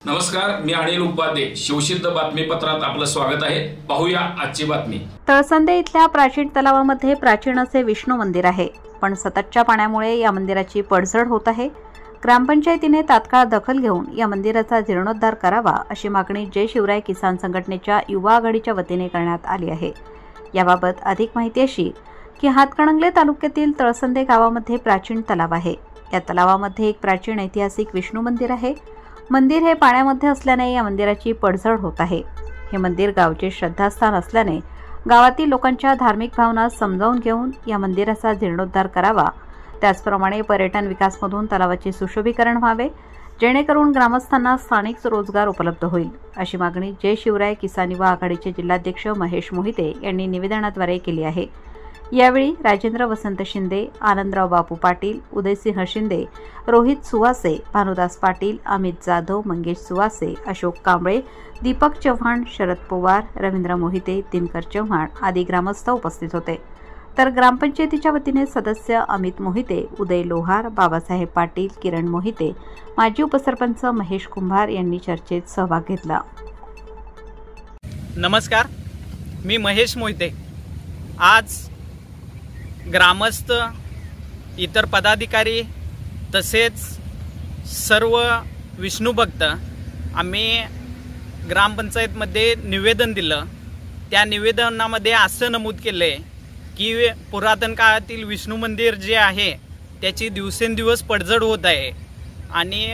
नमस्कार, मी अनिल उपाध्ये. शिवसिद्ध बातमीपत्रात आपलं स्वागत आहे. पाहूया आजची बातमी. तळसंदे इथल्या प्राचीन तलावामध्ये प्राचीन असे विष्णू मंदिर आहे, पण सततच्या पाण्यामुळे या मंदिराची पडझड होत आहे. ग्रामपंचायतीने तात्काळ दखल घेऊन या मंदिराचा जीर्णोद्धार करावा अशी मागणी जय शिवराय किसान संघटनेच्या युवा आघाडीच्या वतीने करण्यात आली आहे. याबाबत अधिक माहिती अशी की हातकणंगले तालुक्यातील तळसंदे गावामध्ये प्राचीन तलाव आहे. या तलावामध्ये एक प्राचीन ऐतिहासिक विष्णू मंदिर आहे. मंदिर हे पाण्यामध्ये असल्याने या मंदिराची पडझड होत आहे. हे मंदिर गावचे श्रद्धास्थान असल्याने गावातील लोकांच्या धार्मिक भावना समजावून घेऊन या मंदिराचा जीर्णोद्धार करावा. त्याचप्रमाणे पर्यटन विकासमधून तलावाचे सुशोभीकरण व्हावे, जेणेकरून ग्रामस्थांना स्थानिक रोजगार उपलब्ध होईल, अशी मागणी जय शिवराय किसान युवा आघाडीचे जिल्हाध्यक्ष महेश मोहिते यांनी निवेदनाद्वारे केली आहे. यावेळी राजेंद्र वसंत शिंदे, आनंदराव बापू पाटील, उदयसिंह शिंदे, रोहित सुवासे, भानुदास पाटील, अमित जाधव, मंगेश सुवासे, अशोक कांबळे, दीपक चव्हाण, शरद पवार, रवींद्र मोहिते, दिनकर चव्हाण आदी ग्रामस्थ उपस्थित होते. तर ग्रामपंचायतीच्या वतीने सदस्य अमित मोहिते, उदय लोहार, बाबासाहेब पाटील, किरण मोहिते, माजी उपसरपंच महेश कुंभार यांनी चर्चेत सहभाग घेतला. नमस्कार, मी महेश मोहिते. आज ग्रामस्थ, इतर पदाधिकारी तसेच सर्व विष्णू भक्त आम्ही ग्रामपंचायतमध्ये निवेदन दिलं. त्या निवेदनामध्ये असं नमूद केलं आहे की पुरातन काळातील विष्णू मंदिर जे आहे त्याची दिवसेंदिवस पडझड होत आहे आणि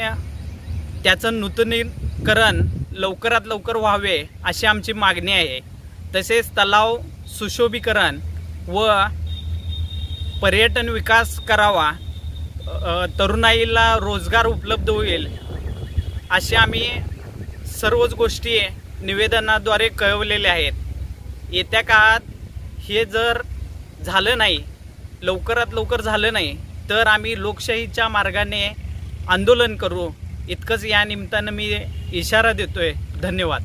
त्याचं नूतनीकरण लवकरात लवकर व्हावे अशी आमची मागणी आहे. तसेच तलाव सुशोभीकरण व पर्यटन विकास करावा, तरुणाईला रोजगार उपलब्ध होईल अशी आम्ही सर्वच गोष्टी निवेदनाद्वारे कळवलेल्या आहेत. येत्या काळात हे जर झालं नाही, लवकरात लवकर झालं नाही तर आम्ही लोकशाहीच्या मार्गाने आंदोलन करू, इतकंच या निमित्तानं मी इशारा देतोय. धन्यवाद.